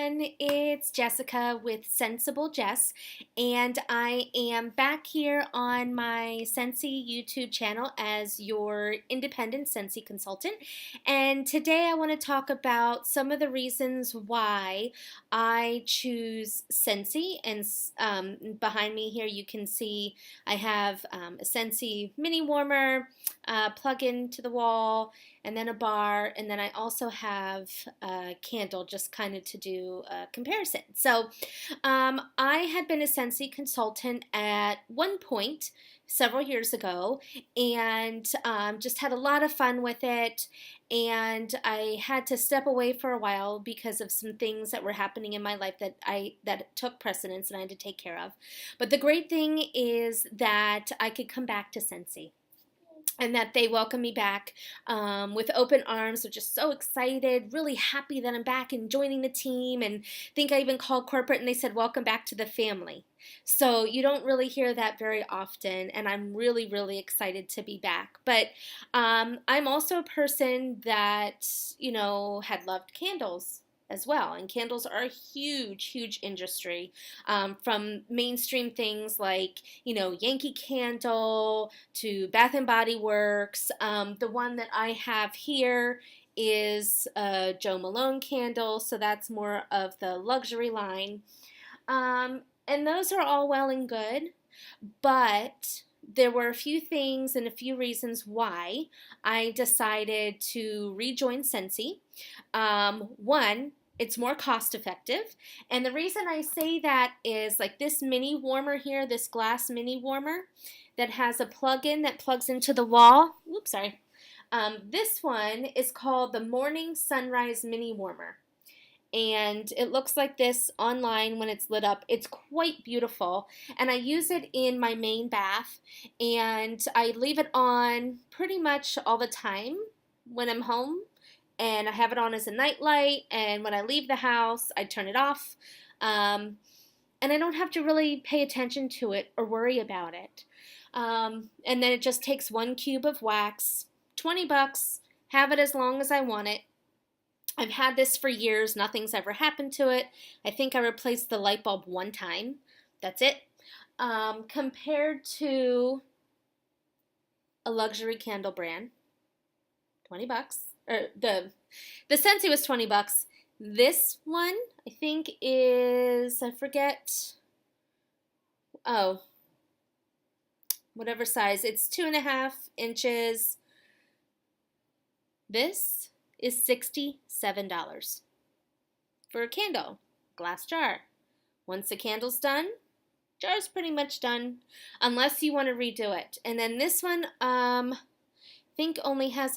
everyone, it's Jessica with Sensible Jess, and I am back here on my Scentsy YouTube channel as your independent Scentsy consultant. And today I want to talk about some of the reasons why I choose Scentsy. And behind me here you can see I have a Scentsy mini warmer, plug-in to the wall, and then a bar, and then I also have a candle just kind of to do a comparison. So I had been a Scentsy consultant at one point several years ago, and just had a lot of fun with it, and I had to step away for a while because of some things that were happening in my life that took precedence and I had to take care of. But the great thing is that I could come back to Scentsy, and that they welcome me back with open arms. They're just so excited, really happy that I'm back and joining the team, and I think I even called corporate and they said, welcome back to the family. So you don't really hear that very often, and I'm really, really excited to be back. But I'm also a person that, had loved candles as well. And candles are a huge, huge industry, from mainstream things like, Yankee Candle to Bath and Body Works. The one that I have here is a Joe Malone candle, so that's more of the luxury line. And those are all well and good, but there were a few things and a few reasons why I decided to rejoin Scentsy. One, it's more cost effective, and the reason I say that is like this mini warmer here, this glass mini warmer that has a plug-in that plugs into the wall. Oops, sorry. This one is called the Morning Sunrise Mini Warmer, and it looks like this online when it's lit up. It's quite beautiful, and I use it in my main bath, and I leave it on pretty much all the time when I'm home, and I have it on as a nightlight, and when I leave the house I turn it off, and I don't have to really pay attention to it or worry about it. And then it just takes 1 cube of wax, 20 bucks, have it as long as I want it. I've had this for years. Nothing's ever happened to it. I think I replaced the light bulb one time. That's it. Compared to a luxury candle brand, 20 bucks. Or the Scentsy was 20 bucks. This one, I think, is, I forget, whatever size. It's 2.5 inches. This is $67 for a candle, glass jar. Once the candle's done, jar's pretty much done, unless you want to redo it. And then this one, I think only has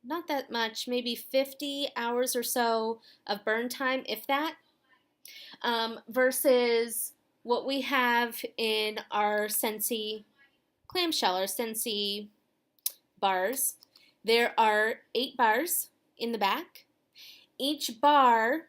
not that much, maybe 50 hours or so of burn time, if that, versus what we have in our Scentsy clamshell, our Scentsy bars. There are 8 bars in the back. Each bar,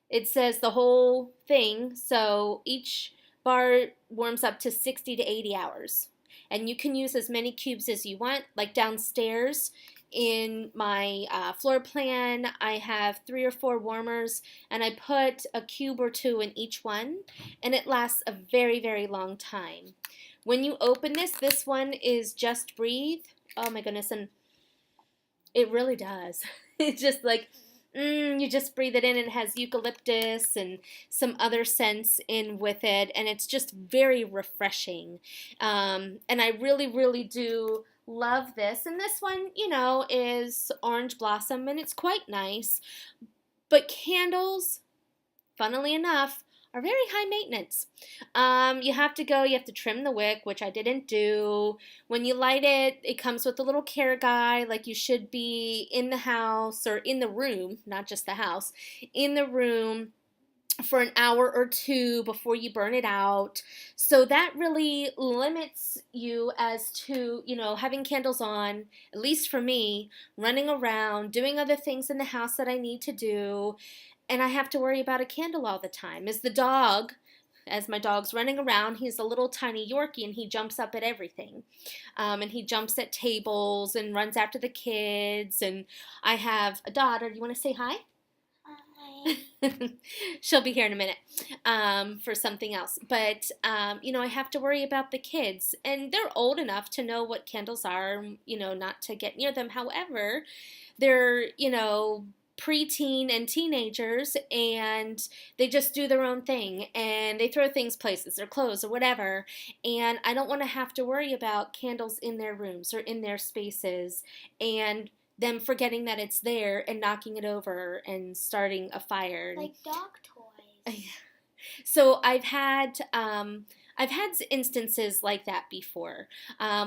it says the whole thing, so each bar warms up to 60 to 80 hours. And you can use as many cubes as you want. Like downstairs in my floor plan, I have 3 or 4 warmers, and I put a cube or 2 in each one, and it lasts a very, very long time. When you open this one is Just Breathe. Oh my goodness, and it really does. It's just like, you just breathe it in, and it has eucalyptus and some other scents in with it, and it's just very refreshing. And I really, really do love this. And this one, is orange blossom, and it's quite nice. But candles, funnily enough, are very high maintenance. You have to trim the wick, which I didn't do. When you light it, it comes with a little care guy, like you should be in the house, or in the room, not just the house, in the room for an hour or 2 before you burn it out. So that really limits you as to, having candles on, at least for me, running around, doing other things in the house that I need to do, and I have to worry about a candle all the time. As my dog's running around, he's a little tiny Yorkie, and he jumps up at everything. And he jumps at tables and runs after the kids. And I have a daughter. Do you want to say hi? She'll be here in a minute for something else. But, I have to worry about the kids. And they're old enough to know what candles are, not to get near them. However, they're, preteen and teenagers, and they just do their own thing, and they throw things places, their clothes or whatever, and I don't want to have to worry about candles in their rooms or in their spaces, and them forgetting that it's there and knocking it over and starting a fire. Like dog toys. So I've had instances like that before.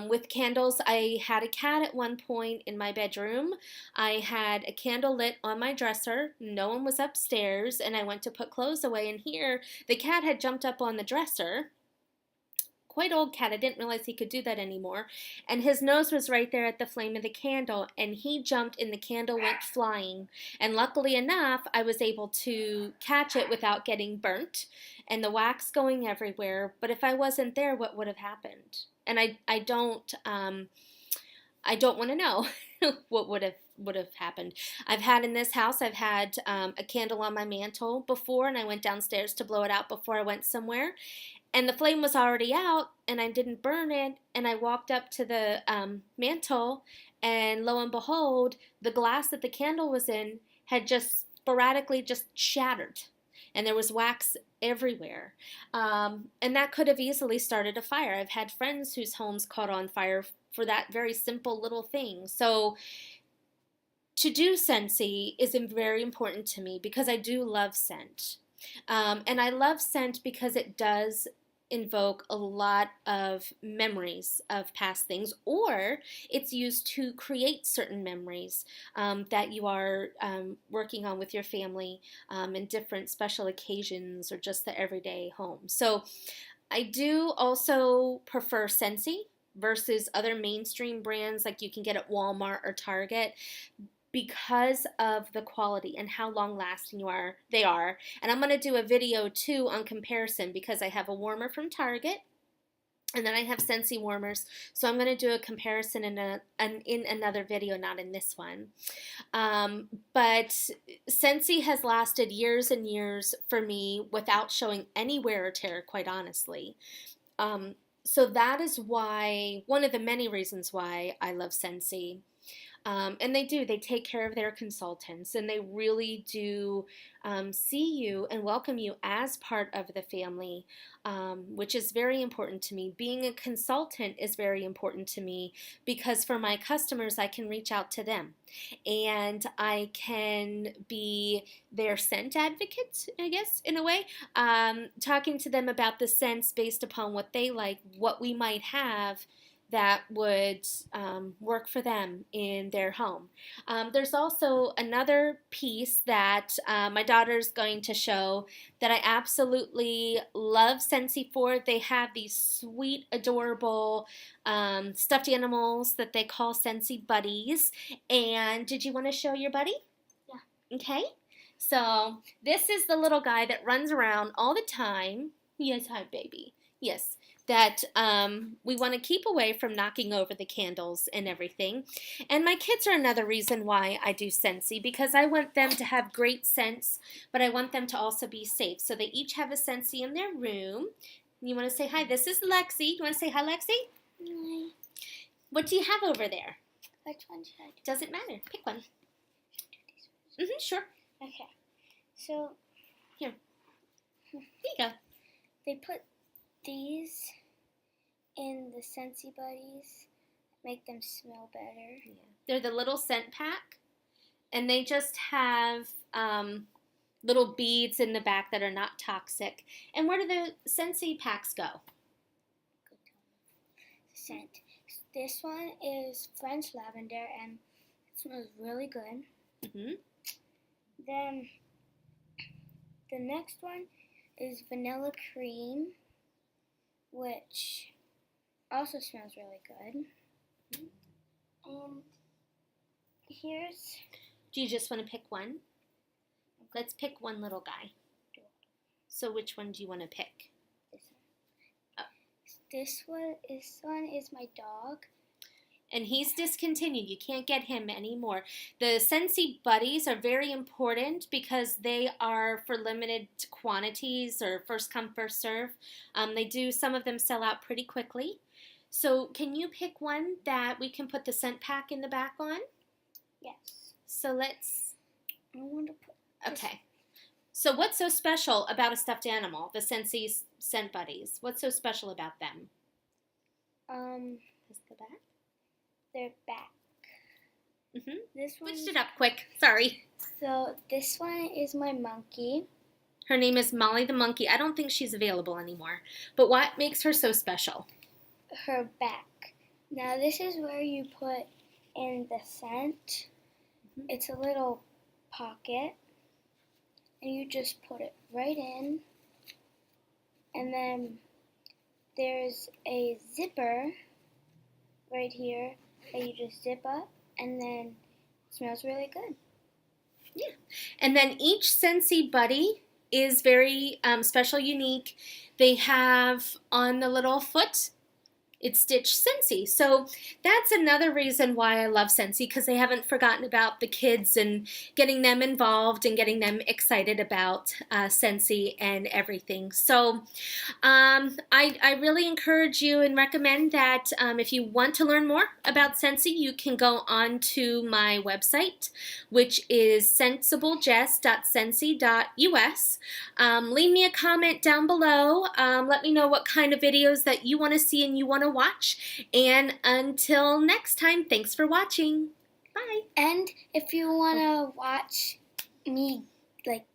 With candles, I had a cat at one point in my bedroom. I had a candle lit on my dresser. No one was upstairs, and I went to put clothes away, and here the cat had jumped up on the dresser. Quite old cat. I didn't realize he could do that anymore. And his nose was right there at the flame of the candle, and he jumped and the candle went flying. And luckily enough, I was able to catch it without getting burnt and the wax going everywhere. But if I wasn't there, what would have happened? And I don't want to know what would have happened. I've had in this house, I've had a candle on my mantle before, and I went downstairs to blow it out before I went somewhere. And the flame was already out, and I didn't burn it, and I walked up to the mantle, and lo and behold, the glass that the candle was in had just sporadically just shattered, and there was wax everywhere. And that could have easily started a fire. I've had friends whose homes caught on fire for that very simple little thing. So to do Scentsy is very important to me because I do love scent. And I love scent because it does invoke a lot of memories of past things, or it's used to create certain memories that you are working on with your family in different special occasions or just the everyday home. So I do also prefer Scentsy versus other mainstream brands like you can get at Walmart or Target, because of the quality and how long lasting they are. And I'm going to do a video too on comparison because I have a warmer from Target and then I have Scentsy warmers. So I'm going to do a comparison in another video, not in this one. But Scentsy has lasted years and years for me without showing any wear or tear, quite honestly. So that is why, one of the many reasons why I love Scentsy. And they take care of their consultants, and they really do see you and welcome you as part of the family, which is very important to me. Being a consultant is very important to me because for my customers, I can reach out to them and I can be their scent advocate, I guess, in a way, talking to them about the scents based upon what they like, what we might have that would work for them in their home. There's also another piece that my daughter's going to show that I absolutely love Scentsy for. They have these sweet, adorable stuffed animals that they call Scentsy buddies. And did you want to show your buddy? Yeah. Okay. So this is the little guy that runs around all the time. Yes, hi, baby. Yes. That we want to keep away from knocking over the candles and everything. And my kids are another reason why I do Scentsy, because I want them to have great scents, but I want them to also be safe. So they each have a Scentsy in their room. You want to say hi? This is Lexi. You want to say hi, Lexi? Hi. What do you have over there? Which one should I do? Doesn't matter. Pick one. Sure. Okay. So, here you go. They put these in the Scentsy buddies, make them smell better. Yeah. They're the little scent pack, and they just have little beads in the back that are not toxic. And where do the Scentsy packs go? Scent. This one is French lavender, and it smells really good. Mm-hmm. Then the next one is vanilla cream, which also smells really good. And here's... Do you just want to pick one? Let's pick one little guy. So which one do you want to pick? This one. Oh. This one is my dog. And he's discontinued. You can't get him anymore. The Scentsy buddies are very important because they are for limited quantities or first come, first serve. They do, some of them sell out pretty quickly. So, can you pick one that we can put the scent pack in the back on? Yes. So, let's. I want to put. Okay. So, what's so special about a stuffed animal, the Scentsy scent buddies? What's so special about them? Is the back? Their back. This one. Switched it up quick. Sorry. So this one is my monkey. Her name is Molly the monkey. I don't think she's available anymore. But what makes her so special? Her back. Now this is where you put in the scent. It's a little pocket, and you just put it right in. And then there's a zipper right here that you just zip up, and then it smells really good. Yeah. And then each Scentsy buddy is very special, unique. They have on the little foot, it's stitched Scentsy. So that's another reason why I love Scentsy, because they haven't forgotten about the kids and getting them involved and getting them excited about Scentsy and everything. So I really encourage you and recommend that if you want to learn more about Scentsy, you can go on to my website, which is sensiblejess.scentsy.us. Leave me a comment down below. Let me know what kind of videos that you want to see and you want to watch. And until next time, thanks for watching. Bye. And if you want to watch me like